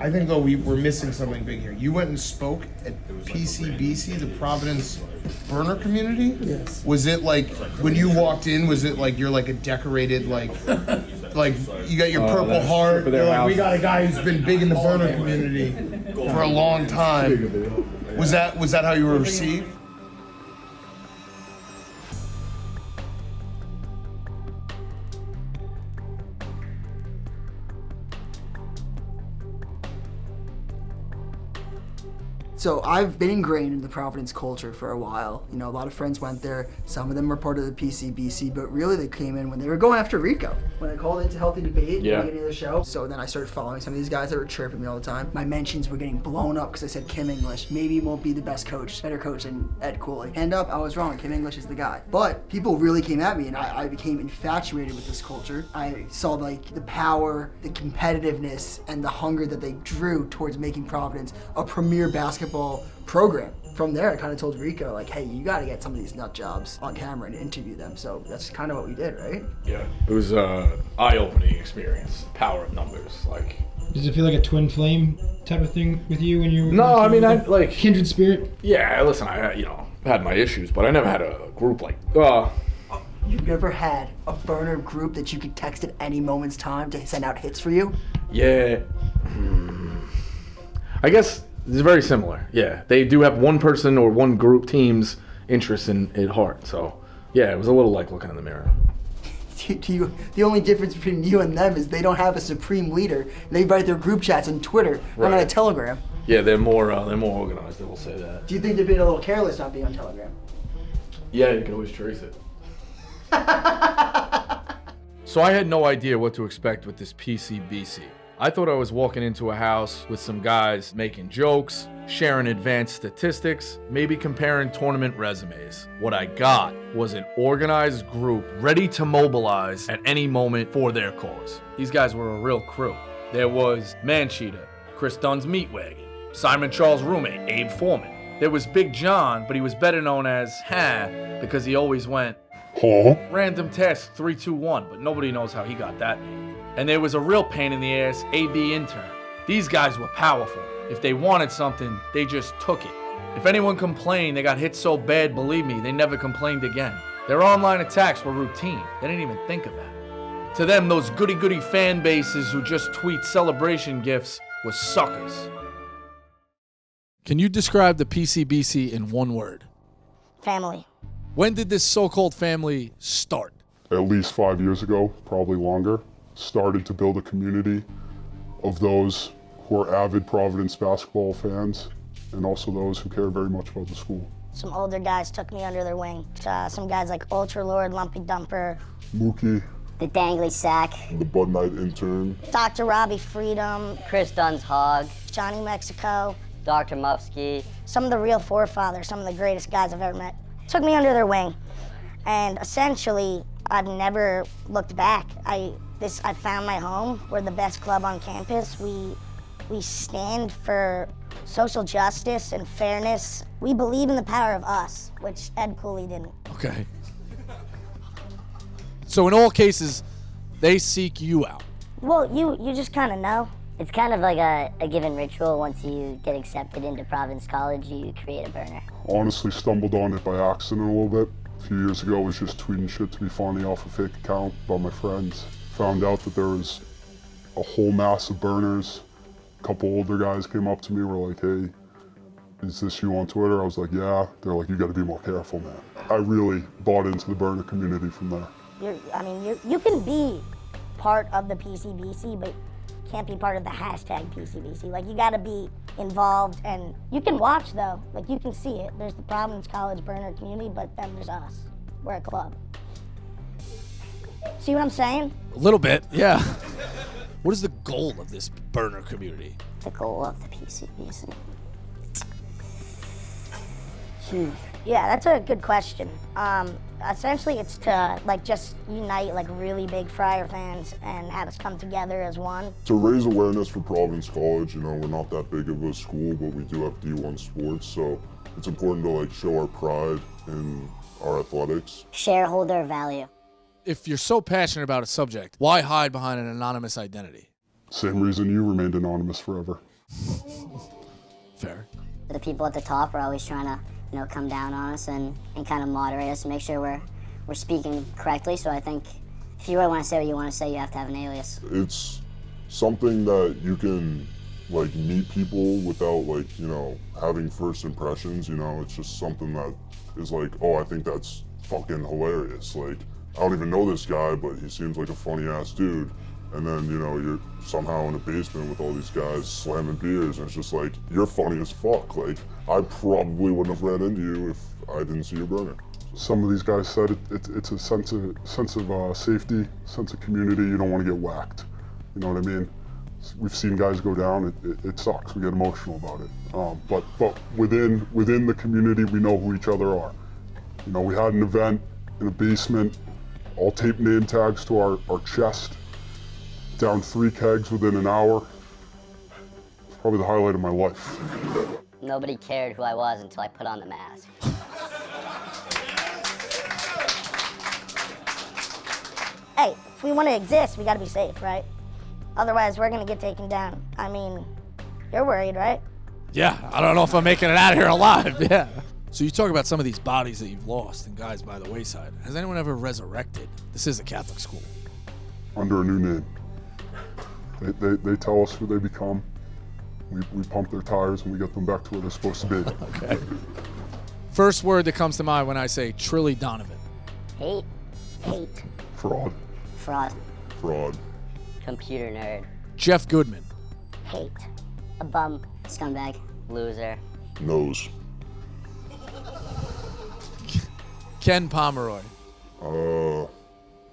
I think though we're missing something big here. You went and spoke at PCBC, the Providence Burner Community. Yes. Was it like when you walked in? Was it like you're like a decorated like you got your Purple Heart? They're like, we got a guy who's been big in the burner community for a long time. Was that how you were received? So I've been ingrained in the Providence culture for a while. You know, a lot of friends went there. Some of them were part of the PCBC, but really they came in when they were going after Rico. When I called into Healthy Debate at the beginning of the show. So then I started following some of these guys that were chirping me all the time. My mentions were getting blown up because I said Kim English. Maybe he won't be the best coach, better coach than Ed Cooley. Hand up, I was wrong. Kim English is the guy. But people really came at me and I became infatuated with this culture. I saw like the power, the competitiveness, and the hunger that they drew towards making Providence a premier basketball program. From there, I kind of told Rico, like, hey, you got to get some of these nut jobs on camera and interview them. So that's kind of what we did, right? Yeah, it was an eye-opening experience. Power of numbers, like. Does it feel like a twin flame type of thing with you when you? No, I mean, I like kindred spirit. Yeah, listen, I had my issues, but I never had a group like. You've never had a burner group that you could text at any moment's time to send out hits for you? Yeah. I guess. It's very similar. Yeah, they do have one person or one group team's interest at heart. So, yeah, it was a little like looking in the mirror. The only difference between you and them is they don't have a supreme leader. They write their group chats on Twitter, not on a Telegram. Yeah, they're more organized. I will say that. Do you think they're being a little careless not being on Telegram? Yeah, you can always trace it. So I had no idea what to expect with this PCBC. I thought I was walking into a house with some guys making jokes, sharing advanced statistics, maybe comparing tournament resumes. What I got was an organized group ready to mobilize at any moment for their cause. These guys were a real crew. There was Man-Cheetah, Chris Dunn's Meat Wagon, Simon Charles' roommate, Abe Foreman. There was Big John, but he was better known as Ha because he always went, Random Task 321, but nobody knows how he got that name. And there was a real pain in the ass AB intern. These guys were powerful. If they wanted something, they just took it. If anyone complained, they got hit so bad, believe me, they never complained again. Their online attacks were routine. They didn't even think of that. To them, those goody-goody fan bases who just tweet celebration gifts were suckers. Can you describe the PCBC in one word? Family. When did this so-called family start? At least 5 years ago, probably longer. Started to build a community of those who are avid Providence basketball fans and also those who care very much about the school. Some older guys took me under their wing. Some guys like Ultra Lord, Lumpy Dumper, Mookie, the Dangly Sack, the Bud Knight intern, Dr. Robbie Freedom, Chris Dunn's Hog, Johnny Mexico, Dr. Mufsky. Some of the real forefathers, some of the greatest guys I've ever met. Took me under their wing. And essentially, I've never looked back. I found my home. We're the best club on campus. We stand for social justice and fairness. We believe in the power of us, which Ed Cooley didn't. Okay. So in all cases, they seek you out. Well, you just kind of know. It's kind of like a given ritual. Once you get accepted into Providence College, you create a burner. Honestly stumbled on it by accident a little bit. A few years ago, I was just tweeting shit to be funny off a fake account about my friends. Found out that there was a whole mass of burners. A couple older guys came up to me, were like, hey, is this you on Twitter? I was like, yeah. They're like, you gotta be more careful, man. I really bought into the burner community from there. You can be part of the PCBC, but can't be part of the hashtag PCBC. Like, you gotta be involved, and you can watch though. Like, you can see it. There's the Providence College Burner Community, but then there's us. We're a club. See what I'm saying? A little bit, yeah. What is the goal of this burner community? The goal of the PCBC. Yeah, that's a good question. Essentially, it's to just unite really big Friar fans and have us come together as one. To raise awareness for Providence College, we're not that big of a school, but we do have D1 sports, so it's important to show our pride in our athletics. Shareholder value. If you're so passionate about a subject, why hide behind an anonymous identity? Same reason you remained anonymous forever. Fair. The people at the top are always trying to, come down on us and kind of moderate us and make sure we're speaking correctly. So I think if you really want to say what you want to say, you have to have an alias. It's something that you can meet people without having first impressions. It's just something that is oh, I think that's fucking hilarious. I don't even know this guy, but he seems like a funny ass dude. And then, you're somehow in a basement with all these guys slamming beers, and it's just you're funny as fuck. I probably wouldn't have ran into you if I didn't see your burner. Some of these guys said it's a sense of safety, sense of community. You don't want to get whacked. You know what I mean? We've seen guys go down. It sucks. We get emotional about it. But within the community, we know who each other are. We had an event in a basement, all taped name tags to our chest. Down 3 kegs within an hour. It's probably the highlight of my life. Nobody cared who I was until I put on the mask. Hey, if we want to exist, we got to be safe, right? Otherwise, we're going to get taken down. I mean, you're worried, right? Yeah, I don't know if I'm making it out of here alive. Yeah. So you talk about some of these bodies that you've lost and guys by the wayside. Has anyone ever resurrected? This is a Catholic school. Under a new name. They tell us who they become. We pump their tires and we get them back to where they're supposed to be. Okay. First word that comes to mind when I say Trilly Donovan. Hate. Fraud. Fraud. Computer nerd. Jeff Goodman. Hate. A bum. Scumbag. Loser. Nose. Ken Pomeroy.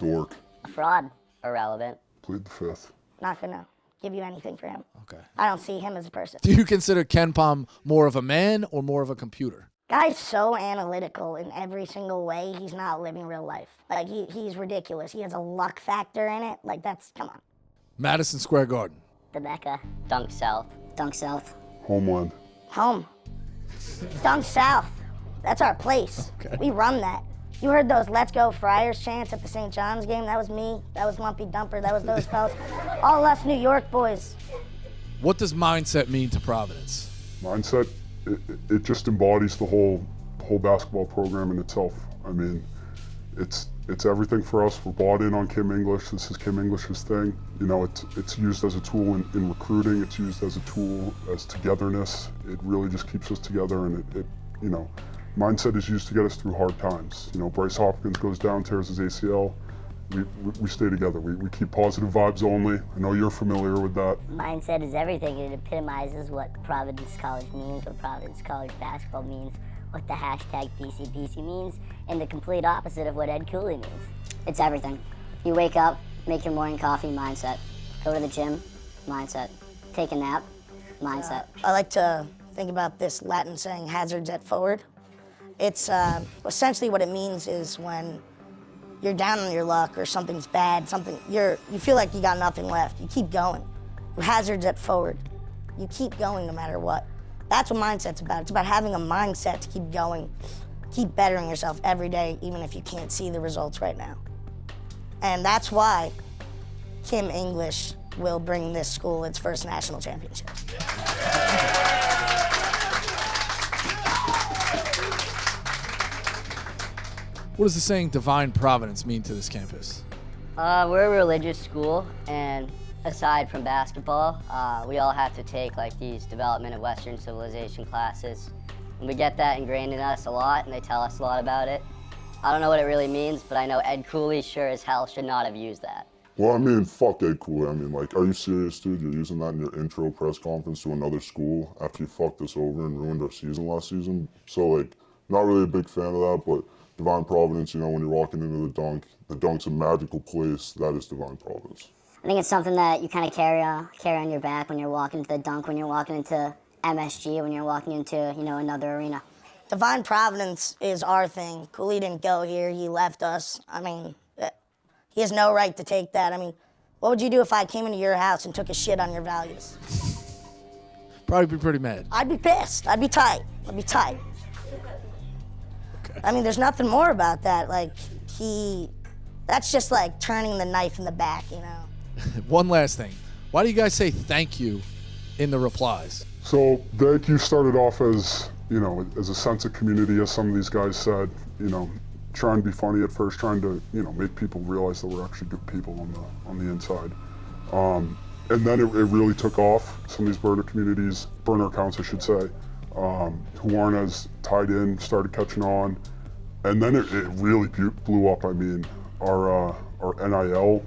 Dork. Fraud. Irrelevant. Plead the fifth. Not going to give you anything for him. Okay. I don't see him as a person. Do you consider Ken Pom more of a man or more of a computer? Guy's so analytical in every single way, he's not living real life. He's ridiculous. He has a luck factor in it. Come on. Madison Square Garden. The Mecca. Dunk South. Homeland. Home. Dunk South. That's our place. Okay. We run that. You heard those Let's Go Friars chants at the St. John's game? That was me. That was Lumpy Dumper. That was those fellas. All us New York boys. What does mindset mean to Providence? Mindset, it just embodies the whole basketball program in itself. I mean, it's everything for us. We're bought in on Kim English. This is Kim English's thing. It's used as a tool in recruiting. It's used as a tool as togetherness. It really just keeps us together, and it mindset is used to get us through hard times. Bryce Hopkins goes down, tears his ACL. We stay together. We keep positive vibes only. I know you're familiar with that. Mindset is everything. It epitomizes what Providence College means, what Providence College basketball means, what the hashtag PCBC means, and the complete opposite of what Ed Cooley means. It's everything. You wake up, make your morning coffee, mindset. Go to the gym, mindset. Take a nap, mindset. I like to think about this Latin saying, hazards at forward. It's essentially what it means is when you're down on your luck or something's bad, you feel like you got nothing left. You keep going. Hazards at forward. You keep going no matter what. That's what mindset's about. It's about having a mindset to keep going, keep bettering yourself every day, even if you can't see the results right now. And that's why Kim English will bring this school its first national championship. What does the saying divine providence mean to this campus? We're a religious school, and aside from basketball, we all have to take these development of Western civilization classes. And we get that ingrained in us a lot, and they tell us a lot about it. I don't know what it really means, but I know Ed Cooley sure as hell should not have used that. Well, I mean, fuck Ed Cooley. I mean, are you serious, dude? You're using that in your intro press conference to another school after you fucked us over and ruined our season last season? So, not really a big fan of that, but divine providence, when you're walking into the dunk's a magical place. That is divine providence. I think it's something that you kind of carry on your back when you're walking into the dunk, when you're walking into MSG, when you're walking into, another arena. Divine providence is our thing. Cooley didn't go here. He left us. I mean, he has no right to take that. I mean, what would you do if I came into your house and took a shit on your values? Probably be pretty mad. I'd be pissed. I'd be tight. Okay. I mean, there's nothing more about that. That's just like turning the knife in the back, One last thing. Why do you guys say thank you in the replies? So thank you started off as, as a sense of community, as some of these guys said, trying to be funny at first, trying to, make people realize that we're actually good people on the inside. And then it really took off. Some of these burner accounts, I should say, who aren't as tied in, started catching on. And then it really blew up. I mean, our NIL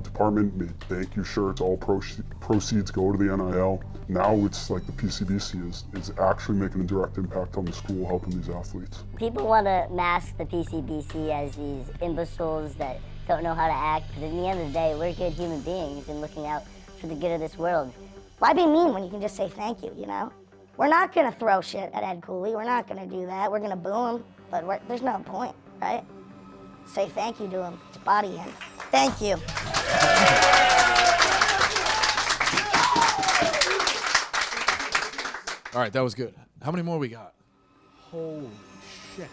department made thank you shirts, all proceeds go to the NIL. Now it's like the PCBC is actually making a direct impact on the school, helping these athletes. People want to mask the PCBC as these imbeciles that don't know how to act, but at the end of the day, we're good human beings and looking out for the good of this world. Why be mean when you can just say thank you, We're not going to throw shit at Ed Cooley. We're not going to do that. We're going to boo him, but there's no point, right? Say thank you to him. Just body him. Thank you. All right, that was good. How many more we got? Holy shit.